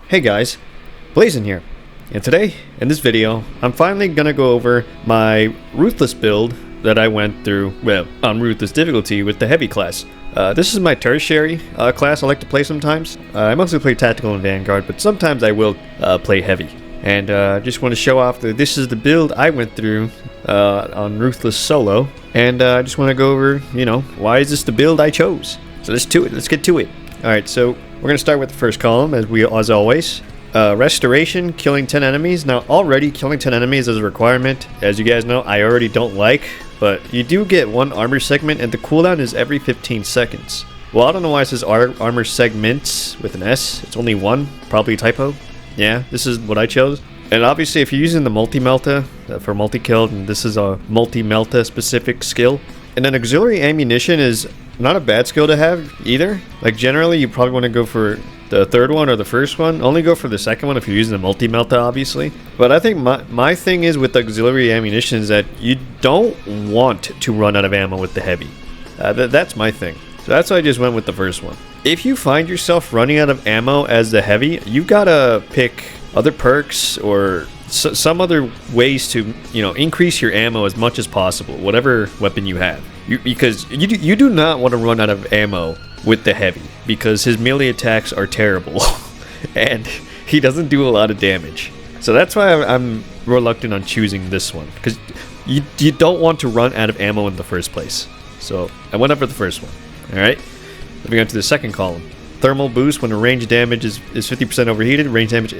Hey guys, Blazen here, and today, in this video, I'm finally gonna go over my ruthless build that I went through, well, on ruthless difficulty with the heavy class. This is my tertiary class I like to play sometimes. I mostly play tactical and vanguard, but sometimes I will play heavy. And just want to show off that this is the build I went through on ruthless solo, and I just want to go over, why is this the build I chose? So let's get to it. Alright, so we're going to start with the first column, as always. Restoration, killing 10 enemies. Now, already killing 10 enemies is a requirement. As you guys know, I already don't like, but you do get one armor segment, and the cooldown is every 15 seconds. Well, I don't know why it says armor segments with an S. It's only one, probably a typo. Yeah, this is what I chose. And obviously, if you're using the multi-melta for multi-kill, then this is a multi-melta specific skill. And then auxiliary ammunition is not a bad skill to have either. Like generally, you probably want to go for the third one or the first one. Only go for the second one if you're using the multi-melta, obviously. But I think my thing is with auxiliary ammunition is that you don't want to run out of ammo with the heavy. That's my thing. So that's why I just went with the first one. If you find yourself running out of ammo as the heavy, you gotta pick other perks or some other ways to increase your ammo as much as possible, whatever weapon you have, because you do not want to run out of ammo with the heavy, because his melee attacks are terrible and he doesn't do a lot of damage. So that's why I'm reluctant on choosing this one, because you don't want to run out of ammo in the first place. So I went up for the first one. Alright, moving on to the second column. Thermal boost when a range damage is 50% overheated, range damage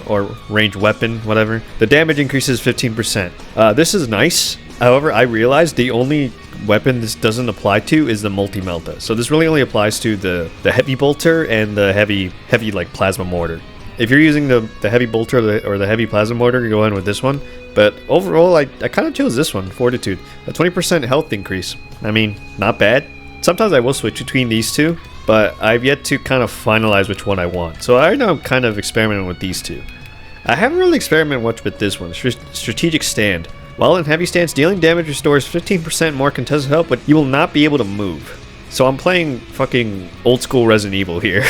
or range weapon, whatever. The damage increases 15%. This is nice. However, I realized the only weapon this doesn't apply to is the multi-melta. So this really only applies to the heavy bolter and the heavy like plasma mortar. If you're using the heavy bolter or the heavy plasma mortar, go in with this one. But overall, I kind of chose this one, Fortitude. A 20% health increase. I mean, not bad. Sometimes I will switch between these two, but I've yet to kind of finalize which one I want. So I know I'm kind of experimenting with these two. I haven't really experimented much with this one, Strategic Stand. While in heavy stance, dealing damage restores 15% more contested health, but you will not be able to move. So I'm playing fucking old school Resident Evil here.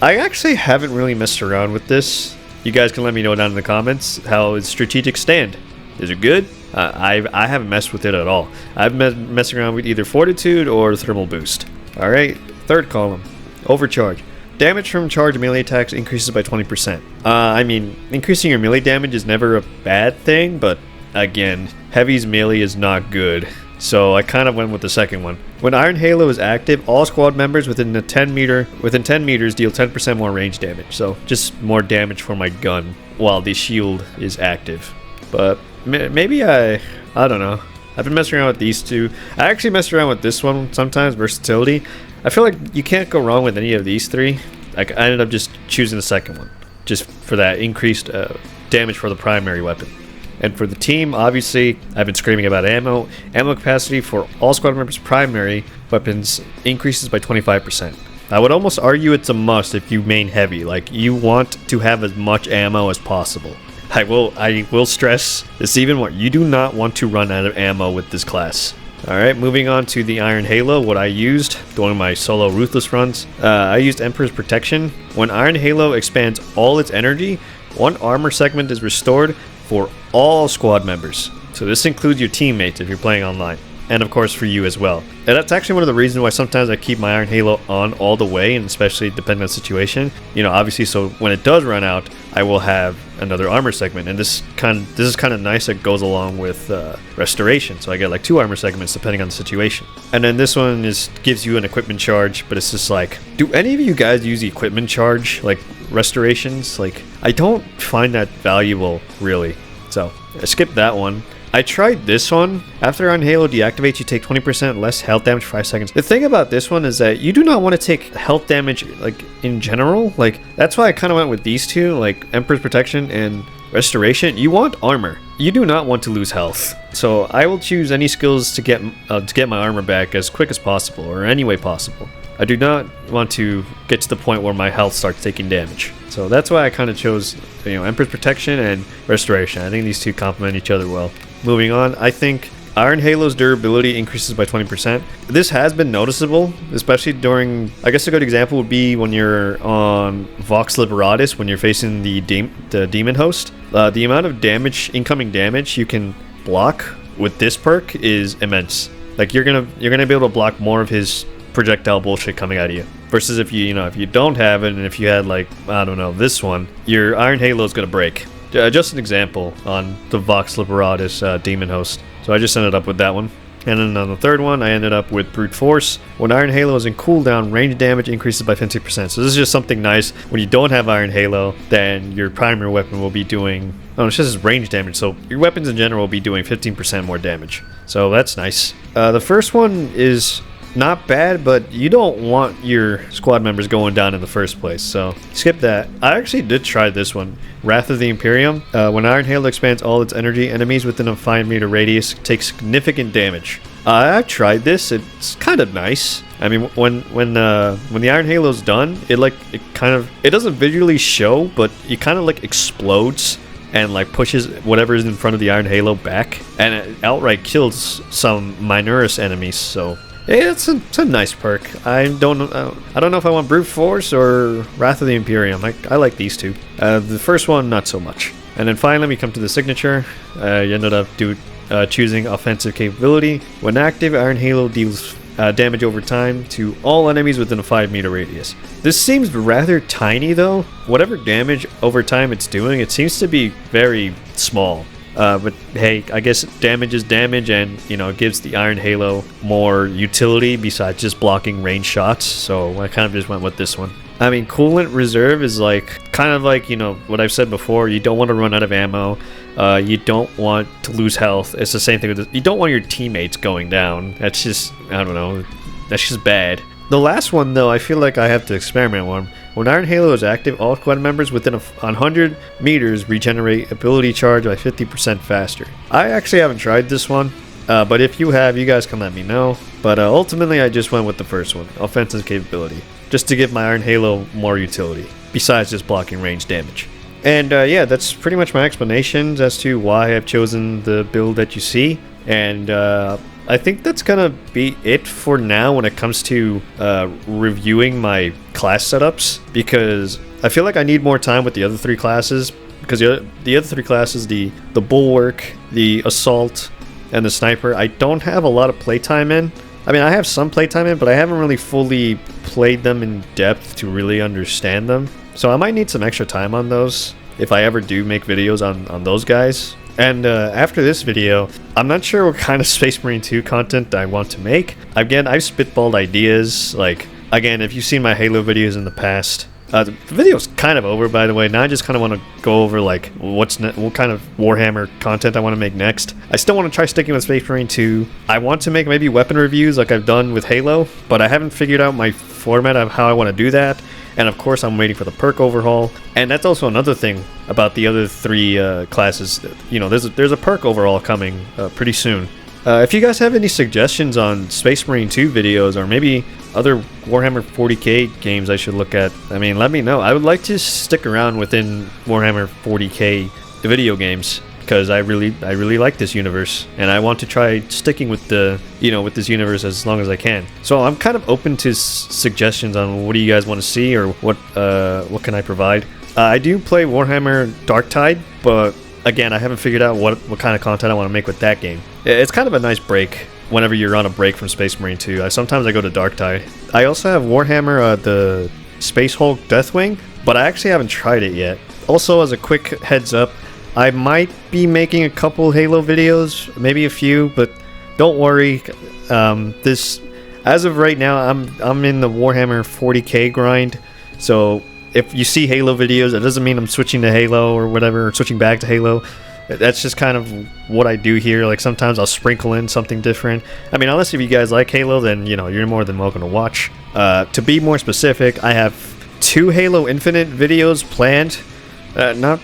I actually haven't really messed around with this. You guys can let me know down in the comments, how is Strategic Stand? Is it good? I haven't messed with it at all. I've been messing around with either Fortitude or Thermal Boost. Alright, third column. Overcharge. Damage from charge melee attacks increases by 20%. I mean, increasing your melee damage is never a bad thing, but again, Heavy's melee is not good. So I kind of went with the second one. When Iron Halo is active, all squad members within 10 meters deal 10% more range damage. So just more damage for my gun while the shield is active. But maybe I don't know. I've been messing around with these two. I actually messed around with this one sometimes, versatility. I feel like you can't go wrong with any of these three. I ended up just choosing the second one, just for that increased damage for the primary weapon. And for the team, obviously, I've been screaming about ammo. Ammo capacity for all squad members' primary weapons increases by 25%. I would almost argue it's a must if you main heavy. Like, you want to have as much ammo as possible. I will stress this even more. You do not want to run out of ammo with this class. Alright, moving on to the Iron Halo, what I used during my solo Ruthless runs. I used Emperor's Protection. When Iron Halo expands all its energy, one armor segment is restored for all squad members. So this includes your teammates if you're playing online. And of course for you as well. And that's actually one of the reasons why sometimes I keep my Iron Halo on all the way, and especially depending on the situation. Obviously, so when it does run out, I will have another armor segment, and this is kind of nice. It goes along with restoration, so I get like 2 armor segments depending on the situation. And then this one gives you an equipment charge, but it's just like, do any of you guys use the equipment charge, like restorations? Like, I don't find that valuable really, so I skipped that one. I tried this one. After Iron Halo deactivates, you take 20% less health damage for 5 seconds. The thing about this one is that you do not want to take health damage, like, in general. Like, that's why I kind of went with these two, like Emperor's Protection and Restoration. You want armor. You do not want to lose health. So I will choose any skills to get my armor back as quick as possible, or any way possible. I do not want to get to the point where my health starts taking damage. So that's why I kind of chose, Emperor's Protection and Restoration. I think these two complement each other well. Moving on, I think Iron Halo's durability increases by 20%. This has been noticeable, especially during, I guess a good example would be when you're on Vox Liberatus, when you're facing the demon host. The amount of damage, incoming damage you can block with this perk is immense. Like you're gonna be able to block more of his projectile bullshit coming out of you. Versus if you don't have it, and if you had like, I don't know, this one, your Iron Halo is gonna break. Just an example on the Vox Liberatus demon host. So I just ended up with that one. And then on the third one, I ended up with Brute Force. When Iron Halo is in cooldown, range damage increases by 50%. So this is just something nice. When you don't have Iron Halo, then your primary weapon will be doing... Oh, it's just range damage. So your weapons in general will be doing 15% more damage. So that's nice. The first one is not bad, but you don't want your squad members going down in the first place. So skip that. I actually did try this one. Wrath of the Imperium. When Iron Halo expands all its energy, enemies within a 5-meter radius take significant damage. I've tried this. It's kind of nice. I mean, when the Iron Halo's done, it doesn't visually show, but it kind of like explodes and like pushes whatever is in front of the Iron Halo back, and it outright kills some Minorus enemies. So yeah, it's a nice perk. I don't know if I want Brute Force or Wrath of the Imperium. I like these two. The first one, not so much. And then finally, we come to the signature. You ended up choosing offensive capability. When active, Iron Halo deals damage over time to all enemies within a 5-meter radius. This seems rather tiny though. Whatever damage over time it's doing, it seems to be very small. But hey, I guess damage is damage, and it gives the Iron Halo more utility besides just blocking range shots. So I kind of just went with this one. I mean, coolant reserve is kind of like what I've said before. You don't want to run out of ammo. You don't want to lose health. It's the same thing with this. You don't want your teammates going down. That's just, I don't know, that's just bad. The last one though, I feel like I have to experiment one. When Iron Halo is active, all squad members within 100 meters regenerate ability charge by 50% faster. I actually haven't tried this one, but if you have, you guys can let me know. But ultimately, I just went with the first one, offensive capability, just to give my Iron Halo more utility, besides just blocking range damage. And yeah, that's pretty much my explanations as to why I've chosen the build that you see. And I think that's gonna be it for now when it comes to reviewing my class setups, because I feel like I need more time with the other three classes, because the other three classes, the Bulwark, the Assault, and the Sniper, I don't have a lot of playtime in. I mean, I have some playtime in, but I haven't really fully played them in depth to really understand them. So I might need some extra time on those if I ever do make videos on those guys. And after this video, I'm not sure what kind of Space Marine 2 content I want to make. Again, I've spitballed ideas. Like, again, if you've seen my Halo videos in the past, the video's kind of over, by the way. Now I just kind of want to go over like what kind of Warhammer content I want to make next. I still want to try sticking with Space Marine 2. I want to make maybe weapon reviews like I've done with Halo, but I haven't figured out my format of how I want to do that. And of course, I'm waiting for the perk overhaul. And that's also another thing about the other three classes. There's a perk overhaul coming pretty soon. If you guys have any suggestions on Space Marine 2 videos, or maybe other Warhammer 40k games I should look at, I mean, let me know. I would like to stick around within Warhammer 40k video games, because I really like this universe, and I want to try sticking with with this universe as long as I can. So I'm kind of open to suggestions on what do you guys want to see, or what can I provide. I do play Warhammer Darktide, but again, I haven't figured out what kind of content I want to make with that game. It's kind of a nice break whenever you're on a break from Space Marine 2. Sometimes I go to Darktide. I also have Warhammer the Space Hulk Deathwing, but I actually haven't tried it yet. Also, as a quick heads up, I might be making a couple Halo videos, maybe a few, but don't worry. As of right now, I'm in the Warhammer 40k grind. So if you see Halo videos, it doesn't mean I'm switching to Halo or whatever, or switching back to Halo. That's just kind of what I do here. Like sometimes I'll sprinkle in something different. I mean, unless if you guys like Halo, then you're more than welcome to watch. To be more specific, I have 2 Halo Infinite videos planned. Not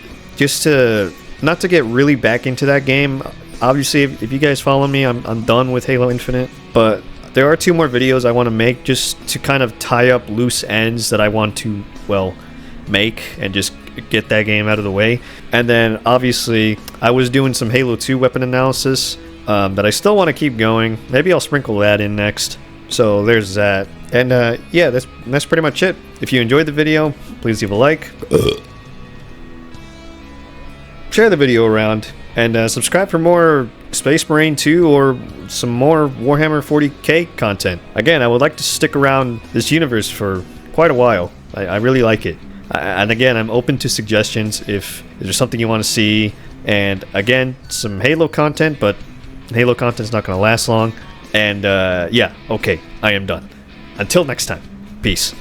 to get really back into that game. Obviously, if you guys follow me, I'm done with Halo Infinite. But there are 2 more videos I want to make just to kind of tie up loose ends that I want to, make and just get that game out of the way. And then obviously I was doing some Halo 2 weapon analysis. that I still want to keep going. Maybe I'll sprinkle that in next. So there's that. And yeah, that's pretty much it. If you enjoyed the video, please leave a like. Share the video around. And subscribe for more Space Marine 2 or some more Warhammer 40k content. Again, I would like to stick around this universe for quite a while. I really like it. And again, I'm open to suggestions if there's something you want to see. And again, some Halo content, but Halo content's not going to last long. And yeah, okay, I am done. Until next time, peace.